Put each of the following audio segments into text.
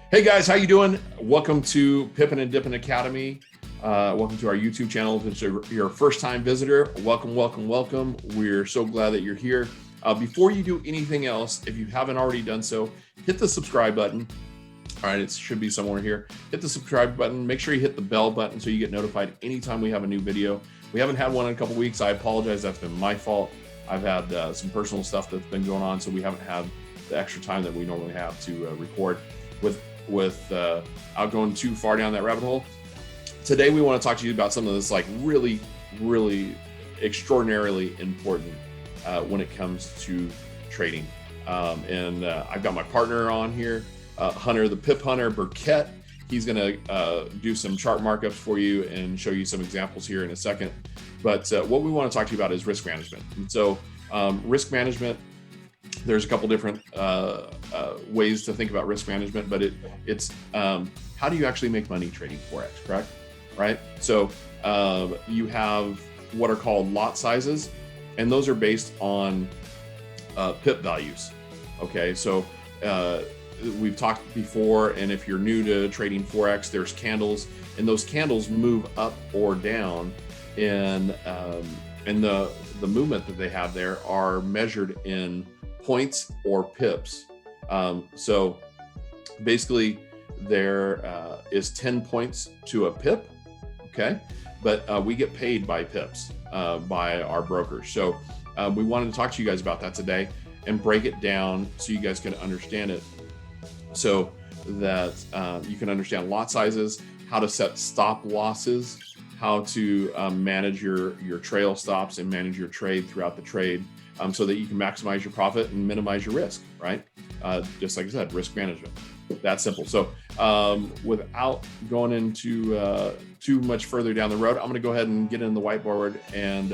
Hey guys, how you doing? Welcome to Pippin and Dippin Academy. Welcome to our YouTube channel. If it's your first time visitor, welcome, welcome, welcome. We're so glad that you're here. Before you do anything else, if you haven't already done so, hit the subscribe button. All right, it should be somewhere here. Hit the subscribe button. Make sure you hit the bell button so you get notified anytime we have a new video. We haven't had one in a couple weeks. I apologize. That's been my fault. I've had some personal stuff that's been going on, so we haven't had the extra time that we normally have to record. Without going too far down that rabbit hole, today we want to talk to you about something that's like really, really extraordinarily important when it comes to trading. I've got my partner on here, Hunter, the Pip Hunter Burkett. He's going to do some chart markups for you and show you some examples here in a second. But what we want to talk to you about is risk management. And so risk management, there's a couple different ways to think about risk management, but it's how do you actually make money trading Forex, correct? Right? So you have what are called lot sizes, and those are based on pip values. Okay, so we've talked before, and if you're new to trading Forex, there's candles, and those candles move up or down, and the movement that they have there are measured in points or pips. So basically there is 10 points to a pip, okay? But we get paid by pips by our brokers. So we wanted to talk to you guys about that today and break it down so you guys can understand it, so that you can understand lot sizes, how to set stop losses, how to manage your trail stops and manage your trade throughout the trade, so that you can maximize your profit and minimize your risk, right? Just like I said, risk management. That simple. So without going into too much further down the road, I'm going to go ahead and get in the whiteboard and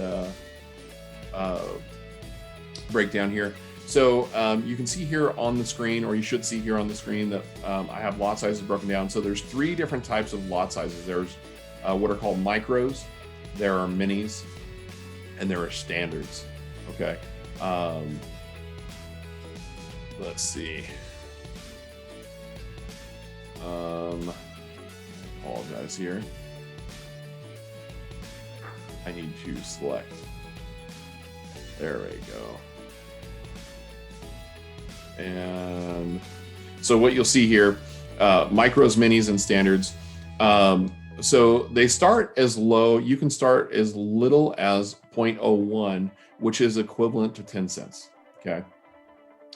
break down here. So you can see here on the screen, or you should see here on the screen, that I have lot sizes broken down. So there's three different types of lot sizes. There's what are called micros, there are minis, and there are standards. Okay. Let's see. Apologize here. I need to select. There we go. And so what you'll see here, micros, minis, and standards. So they start as low. You can start as little as 0.01, which is equivalent to 10 cents. Okay.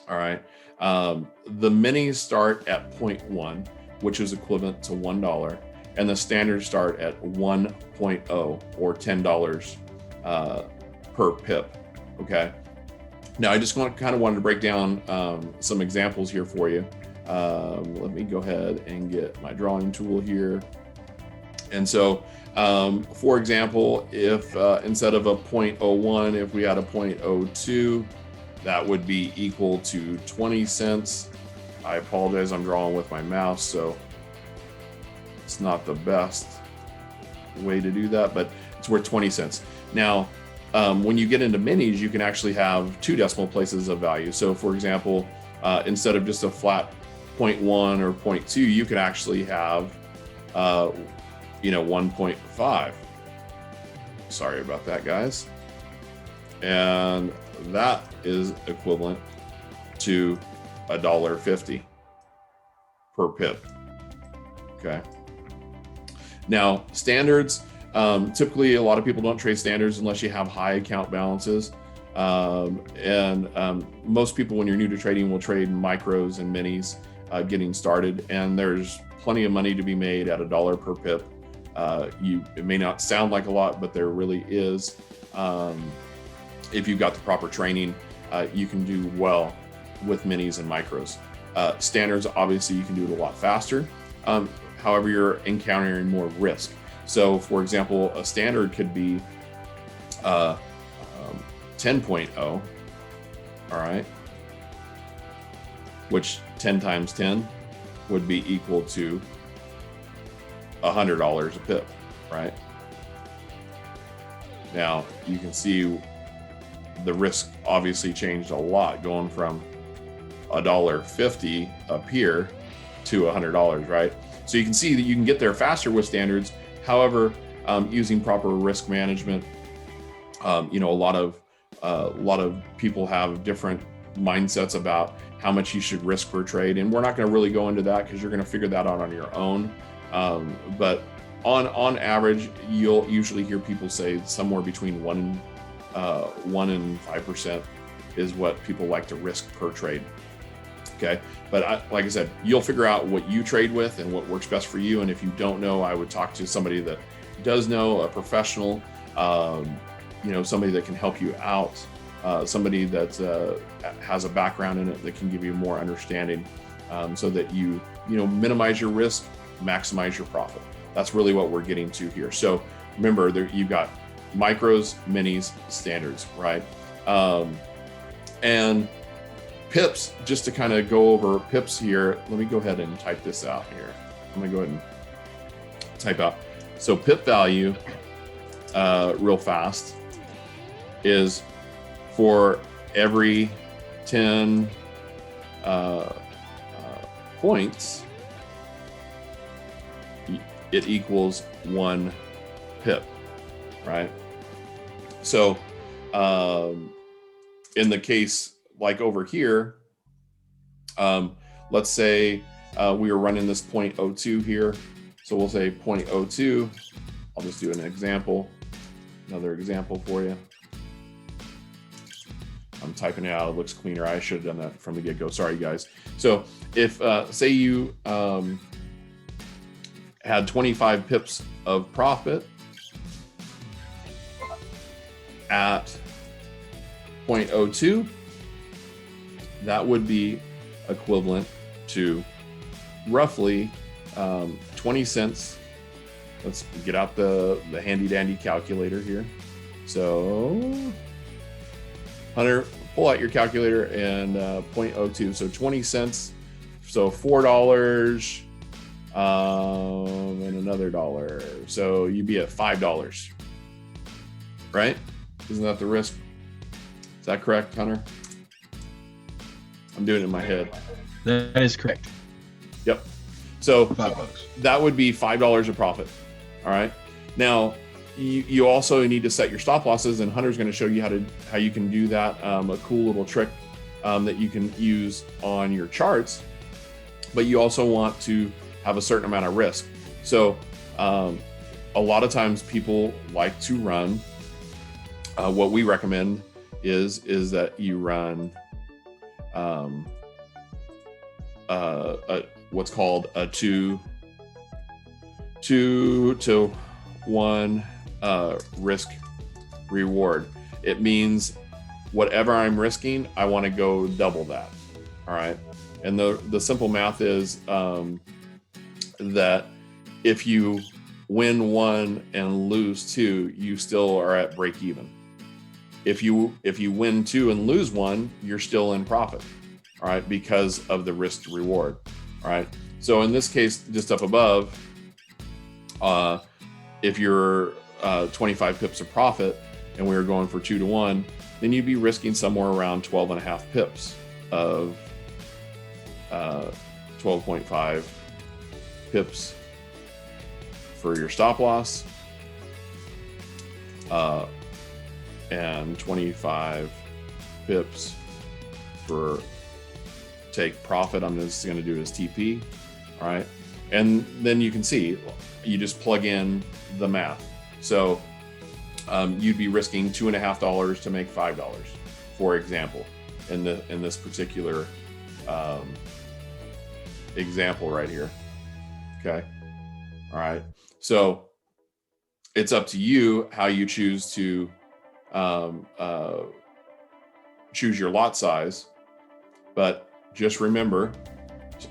All right. The minis start at 0.1, which is equivalent to $1. And the standards start at 1.0 or $10 per pip. Okay. Now I just wanted to break down some examples here for you. Let me go ahead and get my drawing tool here. And so, for example, if instead of a 0.01, if we had a 0.02, that would be equal to 20 cents. I apologize, I'm drawing with my mouse, so it's not the best way to do that, but it's worth 20 cents. Now, when you get into minis, you can actually have two decimal places of value. So for example, instead of just a flat 0.1 or 0.2, you could actually have 1.5. Sorry about that, guys. And that is equivalent to $1.50 per pip. Okay. Now, standards, typically a lot of people don't trade standards unless you have high account balances. Most people, when you're new to trading, will trade micros and minis getting started. And there's plenty of money to be made at $1 per pip. It may not sound like a lot, but there really is. If you've got the proper training, you can do well with minis and micros. Standards, obviously, you can do it a lot faster. However, you're encountering more risk. So, for example, a standard could be 10.0, all right, which 10 times 10 would be equal to $100 a pip, right? Now, you can see the risk obviously changed a lot, going from $1.50 up here to $100, right? So you can see that you can get there faster with standards. However, using proper risk management, a lot of people have different mindsets about how much you should risk per trade, and we're not going to really go into that because you're going to figure that out on your own. But on average, you'll usually hear people say somewhere between 1 and 5% is what people like to risk per trade. Okay, but like I said, you'll figure out what you trade with and what works best for you. And if you don't know, I would talk to somebody that does know, a professional, somebody that can help you out, somebody that has a background in it that can give you more understanding, so that you minimize your risk, maximize your profit. That's really what we're getting to here. So remember, you've got micros, minis, standards, right? And pips, just to kind of go over pips here, let me go ahead and type this out here. I'm gonna go ahead and type out. So pip value, real fast, is for every 10 points, it equals 1 pip, right? So in the case like over here, let's say we were running this 0.02 here. So we'll say 0.02. I'll just do an example, another example for you. I'm typing it out, it looks cleaner. I should have done that from the get-go, sorry guys. So if, say you had 25 pips of profit at 0.02, that would be equivalent to roughly 20 cents. Let's get out the handy dandy calculator here. So Hunter, pull out your calculator and 0.02. So 20 cents. So $4 and another dollar. So you'd be at $5, right? Isn't that the risk? Is that correct, Hunter? I'm doing it in my head. That is correct. Yep. So $5. That would be $5 of profit. All right. Now you also need to set your stop losses, and Hunter's going to show you how you can do that. A cool little trick that you can use on your charts, but you also want to have a certain amount of risk. So a lot of times people like to run. What we recommend is that you run what's called a 2 to 1 risk reward. It means whatever I'm risking, I want to go double that. All right. And the simple math is that if you win 1 and lose 2, you still are at break even. If you win 2 and lose 1, you're still in profit. All right, because of the risk to reward. All right. So in this case, just up above, if you're 25 pips of profit and we were going for 2 to 1, then you'd be risking somewhere around 12.5 pips of 12.5 pips for your stop loss, and 25 pips for take profit. I'm just going to do as TP. All right. And then you can see, you just plug in the math. So you'd be risking $2.50 to make $5, for example, in this particular example right here. Okay. All right. So it's up to you how you choose to choose your lot size, but just remember,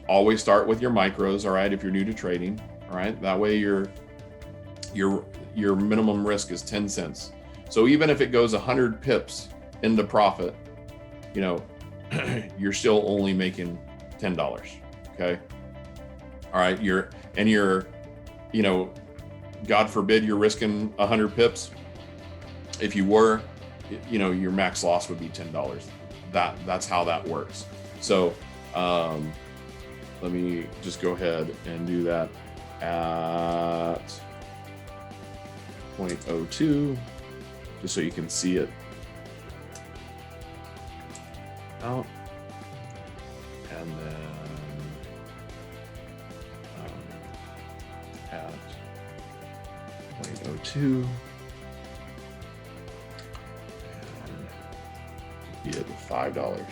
always start with your micros. All right. If you're new to trading, all right, that way your minimum risk is 10 cents. So even if it goes 100 pips into profit, you're still only making $10. Okay. All right. You're, God forbid you're risking 100 pips. If you were, your max loss would be $10. That's how that works. So let me just go ahead and do that at 0.02, just so you can see it out. And then at 0.02, and be at $5. All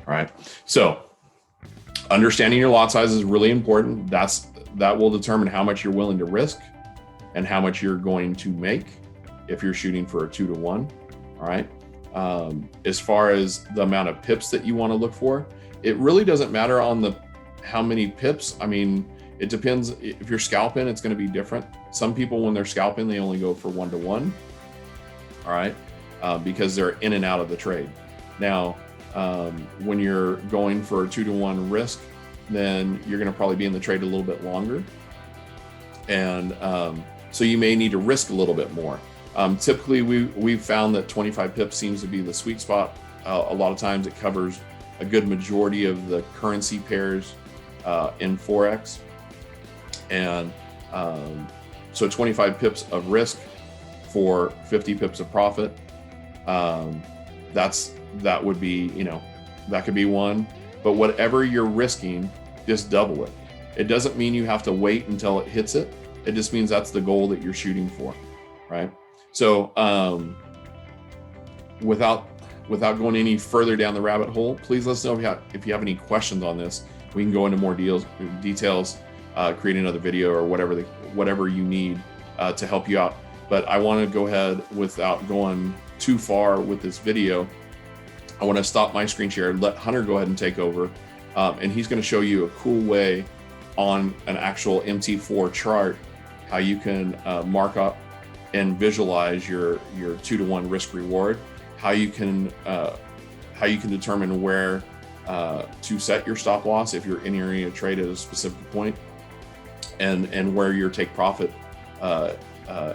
right. So understanding your lot size is really important. That will determine how much you're willing to risk and how much you're going to make if you're shooting for a 2-to-1. All right. As far as the amount of pips that you want to look for, it really doesn't matter on how many pips. I mean, it depends. If you're scalping, it's going to be different. Some people, when they're scalping, they only go for 1-to-1. All right. Because they're in and out of the trade. Now, when you're going for a 2-to-1 risk, then you're going to probably be in the trade a little bit longer. And so you may need to risk a little bit more. Typically, we've found that 25 pips seems to be the sweet spot. A lot of times it covers a good majority of the currency pairs in Forex. And so 25 pips of risk for 50 pips of profit. That would be, that could be one. But whatever you're risking, just double it. It doesn't mean you have to wait until it hits it. It just means that's the goal that you're shooting for, right? So without going any further down the rabbit hole, please let us know if you have any questions on this. We can go into more details, create another video or whatever you need to help you out. But I want to go ahead, without going too far with this video, I want to stop my screen share and let Hunter go ahead and take over. And he's going to show you a cool way on an actual MT4 chart, how you can mark up and visualize your 2-to-1 risk reward, how you can determine where to set your stop loss if you're entering a trade at a specific point, and where your take profit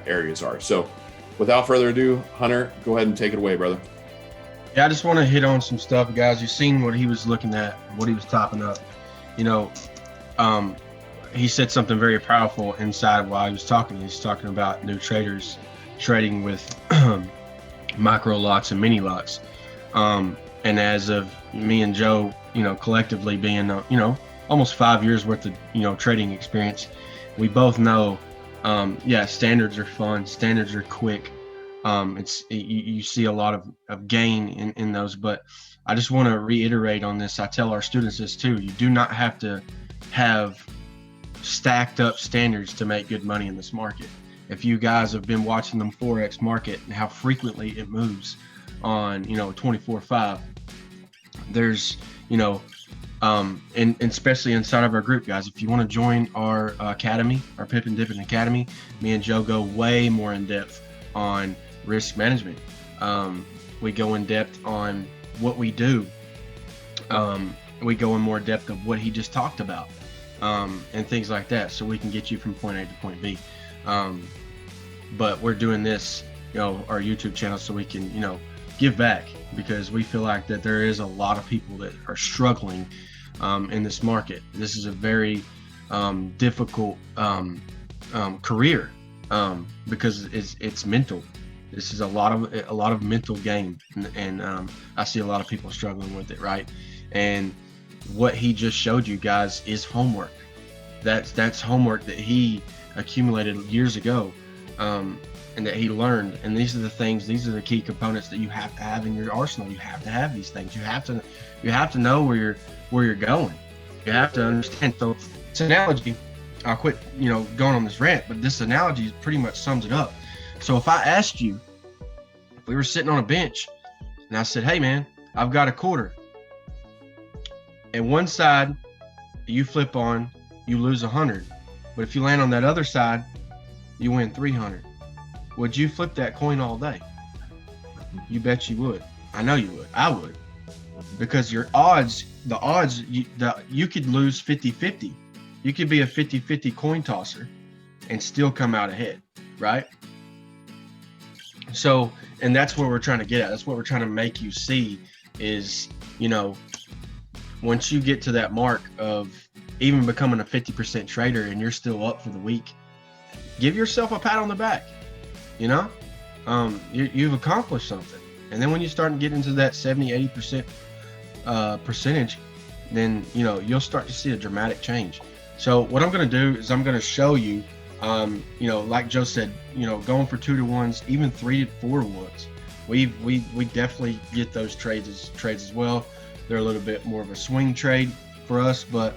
areas are. So without further ado, Hunter, go ahead and take it away, brother. Yeah, I just want to hit on some stuff, guys. You've seen what he was looking at, what he was topping up. He said something very powerful inside while he was talking. He's talking about new traders trading with micro lots and mini lots. And as of me and Joe, collectively being, almost 5 years worth of, trading experience, we both know, standards are fun. Standards are quick. You see a lot of gain in those, but I just want to reiterate on this. I tell our students this too. You do not have to have stacked up standards to make good money in this market. If you guys have been watching the Forex market and how frequently it moves on, 24/5, there's, and especially inside of our group, guys, if you want to join our academy, our Pippin and Dippin Academy, me and Joe go way more in depth on risk management. We go in depth on what we do. We go in more depth of what he just talked about, and things like that, so we can get you from point A to point B. But we're doing this, our YouTube channel, so we can, give back, because we feel like that there is a lot of people that are struggling in this market. This is a very difficult career, because it's mental. This is a lot of mental game, and I see a lot of people struggling with it, right? And what he just showed you guys is homework. That's homework that he accumulated years ago, and that he learned. And these are the key components that you have to have in your arsenal. You have to have these things. You have to know where you're going. You have to understand. So this analogy, I'll quit going on this rant, but this analogy pretty much sums it up. So if I asked you, if we were sitting on a bench and I said, hey man, I've got a quarter, and one side you flip on, you lose 100, but if you land on that other side, you win 300. Would you flip that coin all day? You bet you would. I know you would. I would. Because the odds, you could lose 50-50. You could be a 50-50 coin tosser and still come out ahead, right? So, and that's what we're trying to get at. That's what we're trying to make you see is, once you get to that mark of even becoming a 50% trader and you're still up for the week, give yourself a pat on the back. You know, you've accomplished something. And then when you start to get into that 70-80% percentage, then you'll start to see a dramatic change. So what I'm going to do is I'm going to show you, like Joe said, going for 2-to-1s, even 3 to 4 to 1s. We definitely get those trades as well. They're a little bit more of a swing trade for us, but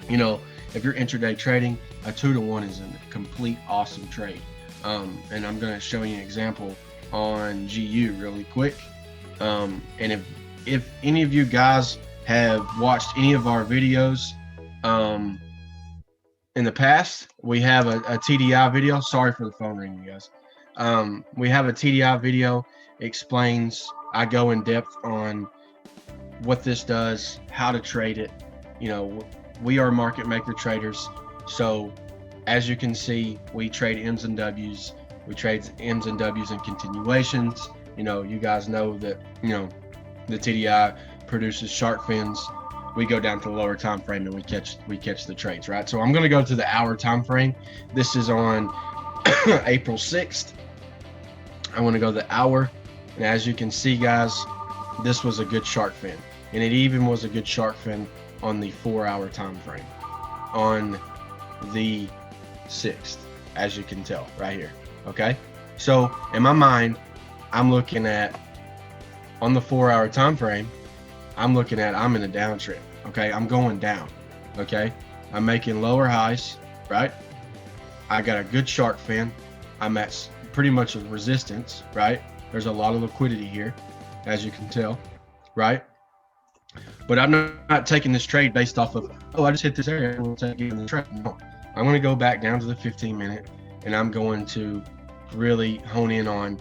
if you're intraday trading, a 2-to-1 is a complete awesome trade. And I'm going to show you an example on GU really quick. And if any of you guys have watched any of our videos in the past, we have a TDI video. Sorry for the phone ringing, guys. We have a TDI video, explains, I go in depth on what this does, how to trade it. We are market maker traders, so as you can see, we trade M's and W's. We trade M's and W's and continuations. You guys know that the TDI produces shark fins. We go down to the lower time frame and we catch the trades, right? So I'm going to go to the hour time frame. This is on April 6th. I want to go to the hour, and as you can see, guys, this was a good shark fin, and it even was a good shark fin on the 4-hour time frame on the 6th, as you can tell right here. Okay, so in my mind, I'm looking at, on the 4-hour time frame, I'm looking at, I'm in a downtrend. Okay, I'm going down. Okay, I'm making lower highs, right? I got a good shark fin. I'm at pretty much a resistance, right? There's a lot of liquidity here, as you can tell, right? But I'm not taking this trade based off of, oh, I just hit this area, I'm going to take it in the trade. No, I'm going to go back down to the 15-minute, and I'm going to really hone in on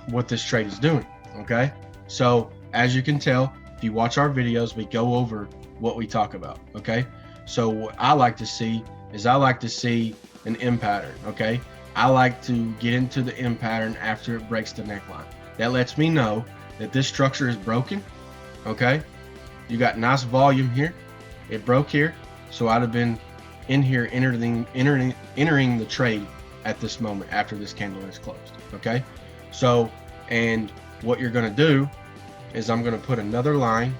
what this trade is doing. Okay, so as you can tell, if you watch our videos, we go over what we talk about. Okay, so what I like to see is an M pattern. Okay, I like to get into the M pattern after it breaks the neckline. That lets me know that this structure is broken. Okay, you got nice volume here. It broke here, so I'd have been in here entering the trade at this moment after this candle is closed. Okay, so, and what you're going to do is I'm going to put another line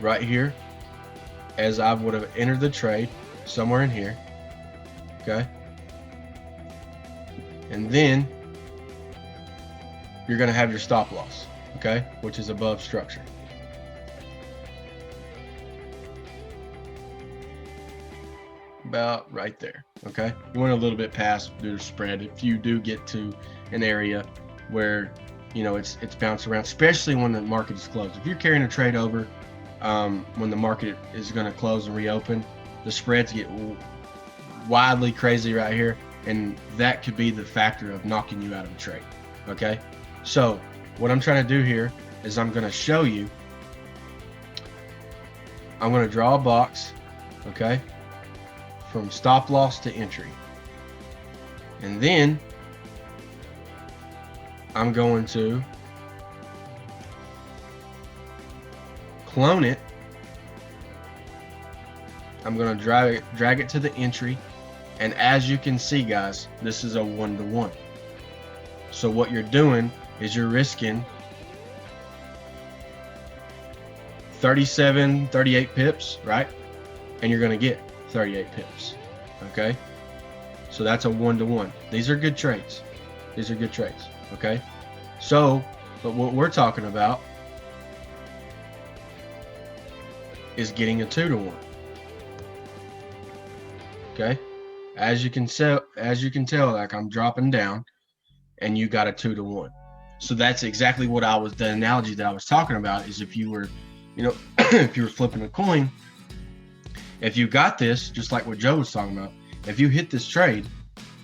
right here as I would have entered the trade, somewhere in here. Okay, and then you're going to have your stop loss, okay, which is above structure. About right there. Okay, you went a little bit past due to spread. If you do get to an area where it's bounced around, especially when the market is closed. If you're carrying a trade over when the market is going to close and reopen, the spreads get wildly crazy right here, and that could be the factor of knocking you out of the trade. Okay, so what I'm trying to do here is I'm going to show you, I'm going to draw a box, okay, from stop loss to entry, and then I'm going to clone it. I'm going to drag it to the entry, and as you can see, guys, this is a 1-to-1. So what you're doing is you're risking 38 pips, right? And you're going to get 38 pips. Okay, so that's a 1-to-1. These are good trades. Okay, so but what we're talking about is getting a 2-to-1. Okay, as you can tell, like I'm dropping down and you got a 2-to-1. So that's exactly what the analogy that I was talking about is if you were, if you were flipping a coin, if you got this, just like what Joe was talking about, if you hit this trade,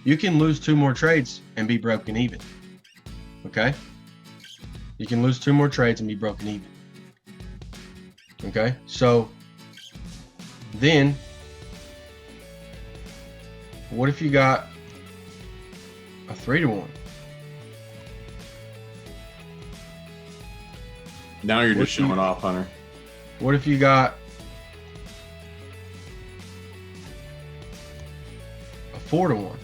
you can lose 2 more trades and be broken even. Okay? You can lose 2 more trades and be broken even. Okay? So then, what if you got a 3-to-1? Now you're just showing off, Hunter. What if you got a 4-to-1?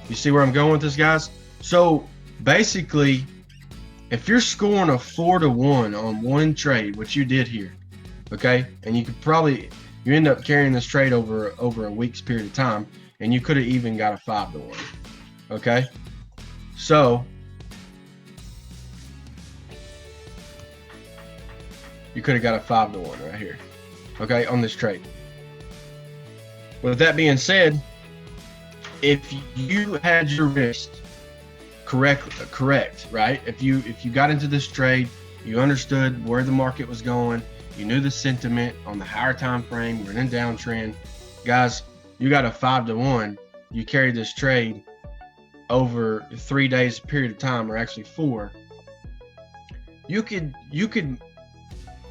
You see where I'm going with this, guys? So basically, if you're scoring a 4-to-1 on one trade, which you did here, okay, and you end up carrying this trade over a week's period of time, and you could have even got a 5-to-1, okay? So you could have got a 5-to-1 right here, okay, on this trade. With that being said, if you had your risk correct, right? If you got into this trade, you understood where the market was going, you knew the sentiment on the higher time frame, you're in a downtrend, guys, you got a 5-to-1. You carried this trade over 3 days period of time, or actually 4. You could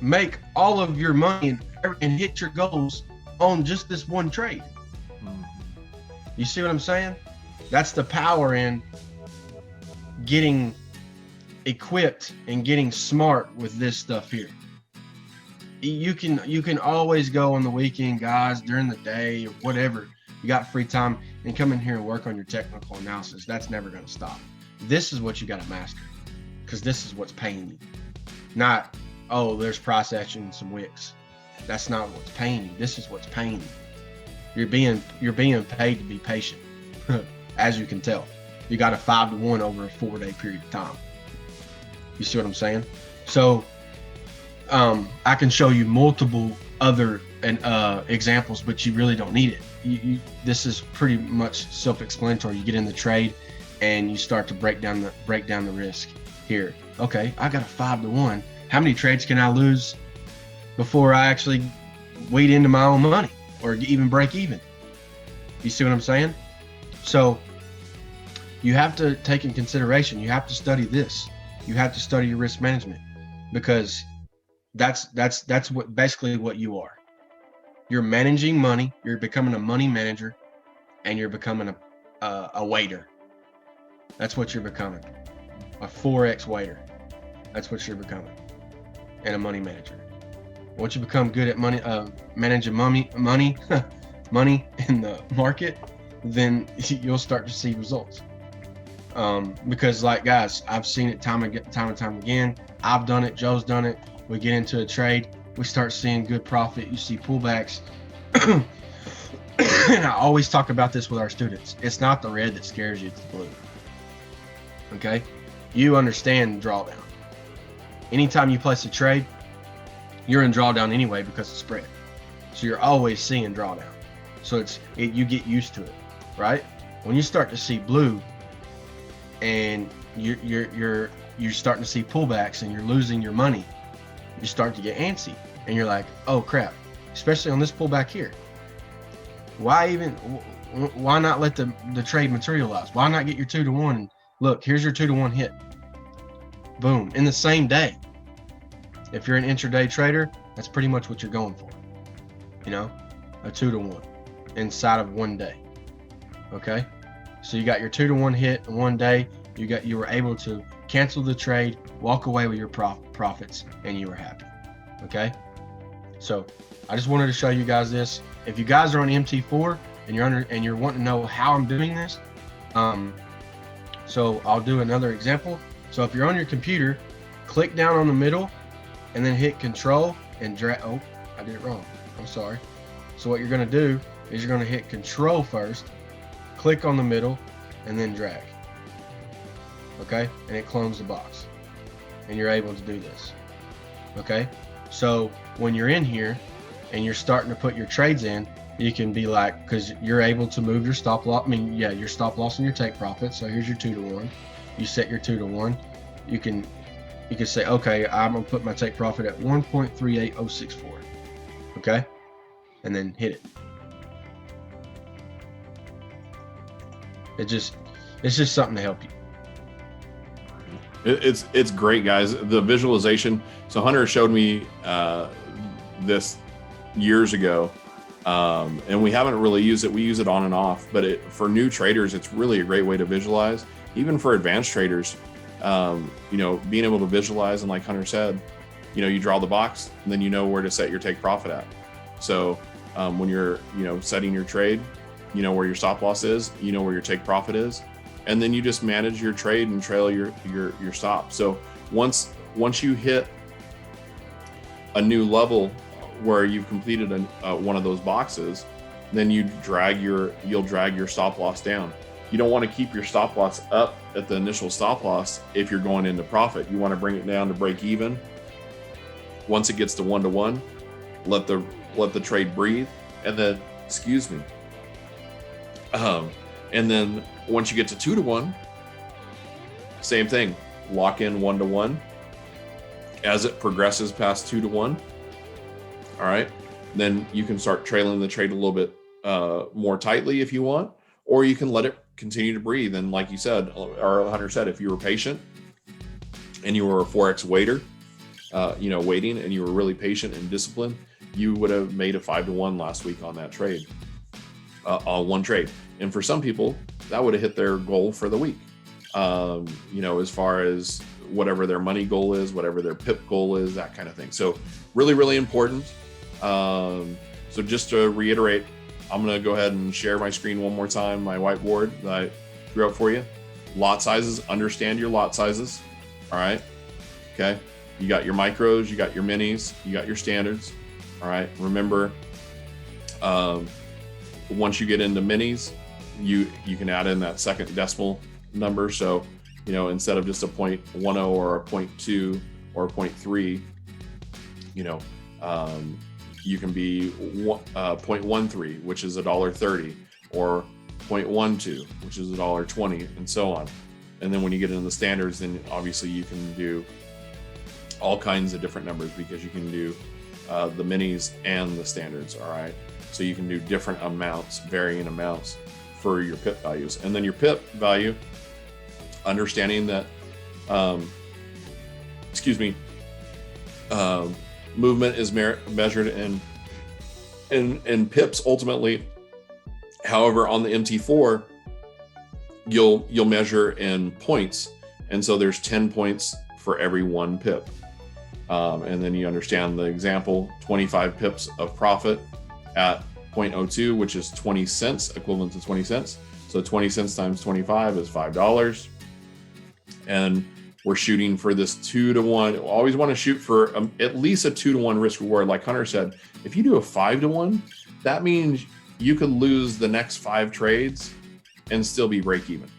make all of your money and hit your goals on just this one trade. You see what I'm saying? That's the power in getting equipped and getting smart with this stuff here. You can always go on the weekend, guys, during the day or whatever. You got free time and come in here and work on your technical analysis. That's never going to stop. This is what you got to master, because this is what's paying you. Not, oh, there's price action and some wicks. That's not what's paying you. This is what's paying you. You're being paid to be patient, as you can tell. You got a 5-to-1 over a 4-day period of time. You see what I'm saying? So I can show you multiple other examples, but you really don't need it. This is pretty much self-explanatory. You get in the trade and you start to break down the risk here. Okay, I got a 5-to-1. How many trades can I lose before I actually wade into my own money or even break even? You see what I'm saying? So you have to take in consideration, you have to study this. You have to study your risk management, because that's what basically what you are. You're managing money, you're becoming a money manager, and you're becoming a waiter. That's what you're becoming. A Forex waiter. That's what you're becoming. And a money manager. Once you become good at managing money in the market, then you'll start to see results. Because, like, guys, I've seen it time and time again. I've done it. Joe's done it. We get into a trade, we start seeing good profit. You see pullbacks. And I always talk about this with our students. It's not the red that scares you, it's the blue. Okay? You understand drawdown. Anytime you place a trade, you're in drawdown anyway because it's spread. So you're always seeing drawdown. So you get used to it, right? When you start to see blue and you're starting to see pullbacks and you're losing your money, you start to get antsy and you're like, oh crap, especially on this pullback here. Why not let the trade materialize? Why not get your 2-to-1? And look, here's your 2-to-1 hit. Boom, in the same day. If you're an intraday trader, that's pretty much what you're going for. You know, a 2-to-1 inside of one day. Okay, so you got your 2-to-1 hit in one day. You were able to cancel the trade, walk away with your profits, and you were happy. Okay, so I just wanted to show you guys this. If you guys are on MT4 and you're wanting to know how I'm doing this, so I'll do another example. So if you're on your computer, click down on the middle and then hit Control and drag. Oh, I did it wrong. I'm sorry. So what you're going to do is you're going to hit Control first, click on the middle, and then drag. Okay, and it clones the box, and you're able to do this. Okay, so when you're in here and you're starting to put your trades in, you can be like, because you're able to move your stop loss. Your stop loss and your take profit. So here's your 2-to-1. You set your 2-to-1. You can say, okay, I'm gonna put my take profit at 1.38064. Okay, and then hit it. It's just something to help you. It's great, guys. The visualization. So Hunter showed me this years ago, and we haven't really used it. We use it on and off, but for new traders, it's really a great way to visualize. Even for advanced traders, Being able to visualize, and like Hunter said, you draw the box and then you know where to set your take profit at. So when you're, setting your trade, you know where your stop loss is, you know where your take profit is, and then you just manage your trade and trail your stop. So once you hit a new level where you've completed one of those boxes, then you'll drag your stop loss down. You don't want to keep your stop loss up at the initial stop loss if you're going into profit. You want to bring it down to break even. Once it gets to 1-to-1, let the trade breathe, and then and then once you get to 2-to-1, same thing, lock in 1-to-1. As it progresses past 2-to-1, all right, then you can start trailing the trade a little bit more tightly if you want, or you can let it continue to breathe. And like you said, or Hunter said, if you were patient and you were a Forex waiter, waiting, and you were really patient and disciplined, you would have made a 5-to-1 last week on that trade, on one trade. And for some people, that would have hit their goal for the week. As far as whatever their money goal is, whatever their PIP goal is, that kind of thing. So really, really important. So just to reiterate, I'm going to go ahead and share my screen one more time, my whiteboard that I threw up for you. Lot sizes, understand your lot sizes. All right. Okay. You got your micros, you got your minis, you got your standards. All right. Remember, once you get into minis, you can add in that second decimal number. So, instead of just a 0.10 or a 0.2 or a 0.3, you can be 0.13, which is $1.30, or 0.12, which is $1.20, and so on. And then when you get into the standards, then obviously you can do all kinds of different numbers, because you can do the minis and the standards. All right. So you can do different amounts, varying amounts for your PIP values. And then your PIP value, understanding that, movement is measured in pips ultimately. However, on the MT4, you'll measure in points, and so there's 10 points for every 1 pip. And then you understand the example: 25 pips of profit at 0.02, which is 20 cents, equivalent to 20 cents. So 20 cents times 25 is $5. And we're shooting for this 2-to-1. Always want to shoot for at least a 2-to-1 risk reward. Like Hunter said, if you do a 5-to-1, that means you could lose the next 5 trades and still be break even.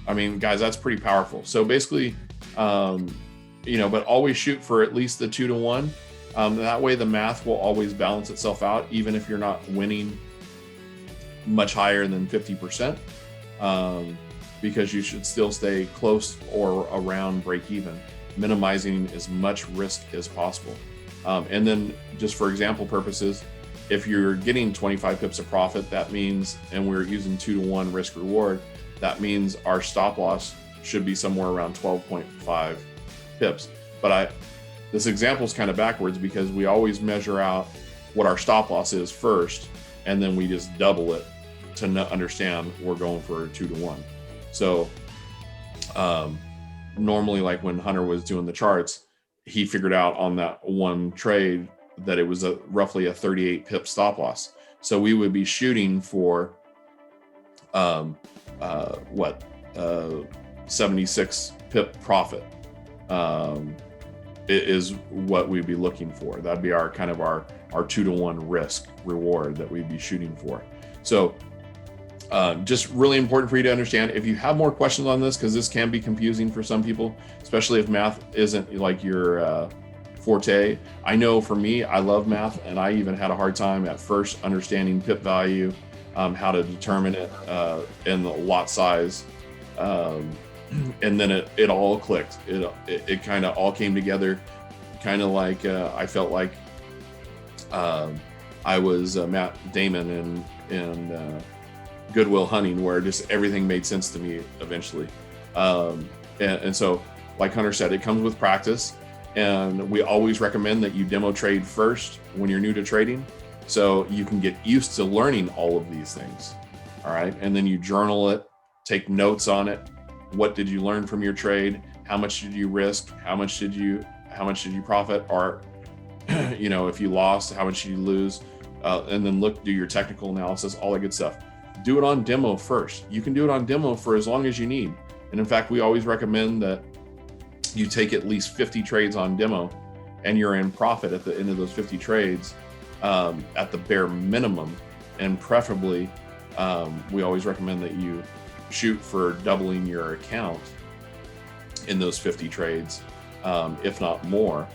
I mean, guys, that's pretty powerful. So basically, but always shoot for at least the 2-to-1. That way the math will always balance itself out, even if you're not winning much higher than 50%. Because you should still stay close or around break even, minimizing as much risk as possible. And then just for example purposes, if you're getting 25 pips of profit, that means, and we're using 2-to-1 risk reward, that means our stop loss should be somewhere around 12.5 pips. But this example is kind of backwards, because we always measure out what our stop loss is first, and then we just double it to understand we're going for 2-to-1. So normally, like when Hunter was doing the charts, he figured out on that one trade that it was roughly a 38 pip stop loss. So we would be shooting for 76 pip profit is what we'd be looking for. That'd be our 2-to-1 risk reward that we'd be shooting for. So just really important for you to understand. If you have more questions on this, because this can be confusing for some people, especially if math isn't like your forte. I know for me, I love math, and I even had a hard time at first understanding PIP value, how to determine it, and the lot size. And then it all clicked. It kind of all came together, kind of like I felt like I was Matt Damon in Good Will Hunting, where just everything made sense to me eventually. And so, like Hunter said, it comes with practice, and we always recommend that you demo trade first when you're new to trading, so you can get used to learning all of these things. All right, and then you journal it, take notes on it, what did you learn from your trade? How much did you risk? How much did you profit? Or, if you lost, how much did you lose? And then do your technical analysis, all that good stuff. Do it on demo first. You can do it on demo for as long as you need. And in fact, we always recommend that you take at least 50 trades on demo, and you're in profit at the end of those 50 trades at the bare minimum. And preferably, we always recommend that you shoot for doubling your account in those 50 trades, if not more,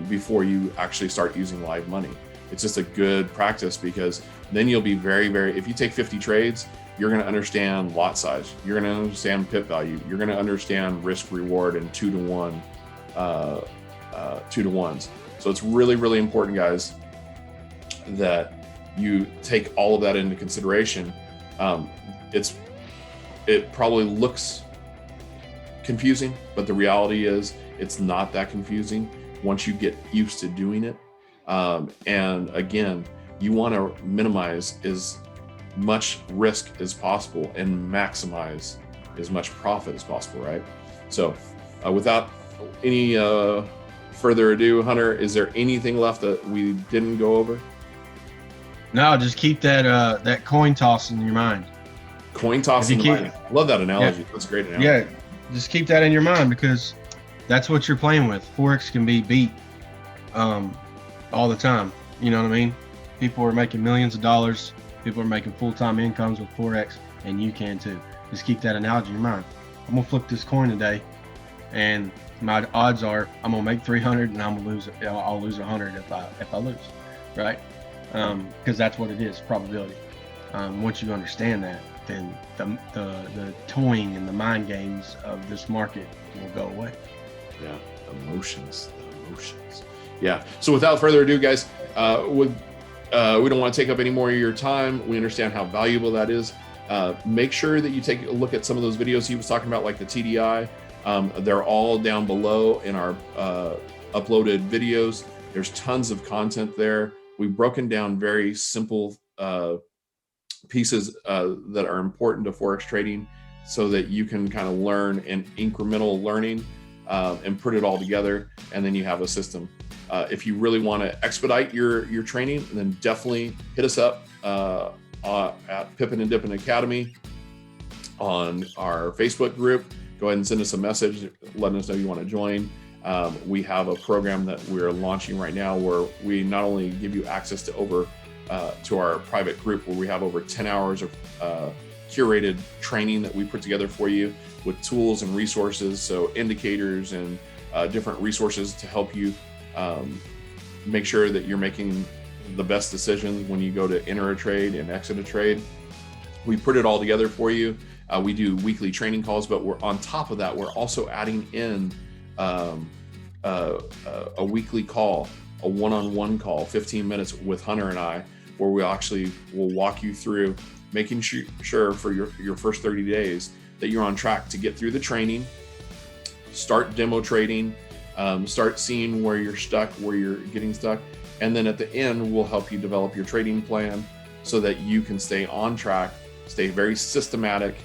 before you actually start using live money. It's just a good practice, because then you'll be very, very, if you take 50 trades, you're going to understand lot size. You're going to understand pip value. You're going to understand risk reward and 2-to-1, 2-to-1s. So it's really, really important, guys, that you take all of that into consideration. It probably looks confusing, but the reality is it's not that confusing once you get used to doing it. And again, you want to minimize as much risk as possible and maximize as much profit as possible, right? So without any further ado, Hunter, is there anything left that we didn't go over? No, just keep that coin toss in your mind. Coin toss in your mind. Love that analogy. Yeah. That's a great analogy. Yeah, just keep that in your mind, because that's what you're playing with. Forex can be beat all the time. You know what I mean? People are making millions of dollars. People are making full-time incomes with Forex, and you can too. Just keep that analogy in your mind. I'm gonna flip this coin today, and my odds are I'm gonna make 300, and I'm gonna lose. I'll lose 100 if I lose, right? Because that's what it is, probability. Once you understand that, then the toying and the mind games of this market will go away. Yeah, emotions. Yeah. So without further ado, guys, we don't want to take up any more of your time. We understand how valuable that is. Make sure that you take a look at some of those videos he was talking about, like the TDI. They're all down below in our uploaded videos. There's tons of content there. We've broken down very simple pieces that are important to Forex trading, so that you can kind of learn in incremental learning and put it all together, and then you have a system. If you really want to expedite your training, then definitely hit us up at Pippin and Dippin Academy on our Facebook group. Go ahead and send us a message, letting us know you want to join. We have a program that we're launching right now where we not only give you access to to our private group, where we have over 10 hours of curated training that we put together for you with tools and resources, so indicators and different resources to help you make sure that you're making the best decisions when you go to enter a trade and exit a trade. We put it all together for you. We do weekly training calls, but we're on top of that, we're also adding in a weekly call, a one-on-one call, 15 minutes with Hunter and I, where we actually will walk you through making sure for your first 30 days that you're on track to get through the training, start demo trading, start seeing where you're stuck, where you're getting stuck. And then at the end, we'll help you develop your trading plan so that you can stay on track, stay very systematic,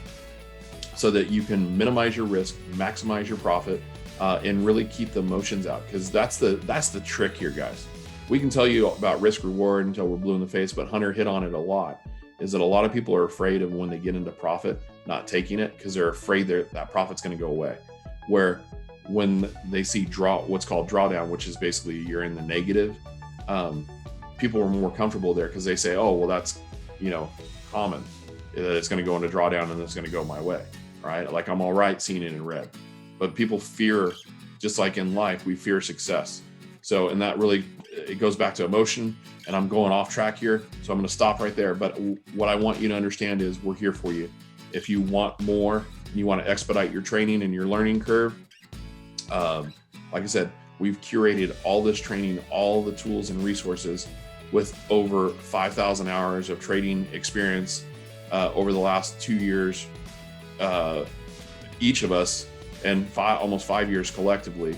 so that you can minimize your risk, maximize your profit, and really keep the emotions out. Because that's the trick here, guys. We can tell you about risk reward until we're blue in the face, but Hunter hit on it a lot, is that a lot of people are afraid of when they get into profit, not taking it, because they're afraid that profit's going to go away. Where when they see what's called drawdown, which is basically you're in the negative, people are more comfortable there because they say, oh, well, that's, common. It's going to go into drawdown and it's going to go my way, right? Like, I'm all right seeing it in red. But people fear, just like in life, we fear success. So, and that really, it goes back to emotion, and I'm going off track here, so I'm going to stop right there. But what I want you to understand is we're here for you. If you want more, you want to expedite your training and your learning curve, like I said, we've curated all this training, all the tools and resources with over 5,000 hours of trading experience over the last 2 years, each of us, and almost 5 years collectively,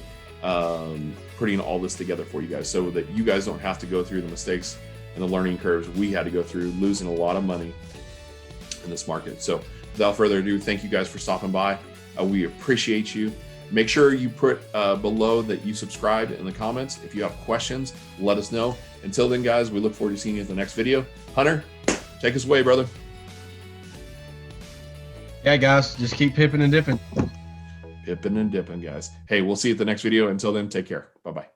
putting all this together for you guys, so that you guys don't have to go through the mistakes and the learning curves we had to go through, losing a lot of money in this market. So without further ado, thank you guys for stopping by. We appreciate you. Make sure you put below that you subscribe in the comments. If you have questions, let us know. Until then, guys, we look forward to seeing you in the next video. Hunter, take us away, brother. Yeah, guys, just keep pipping and dipping. Pippin and dipping, guys. Hey, we'll see you at the next video. Until then, take care. Bye-bye.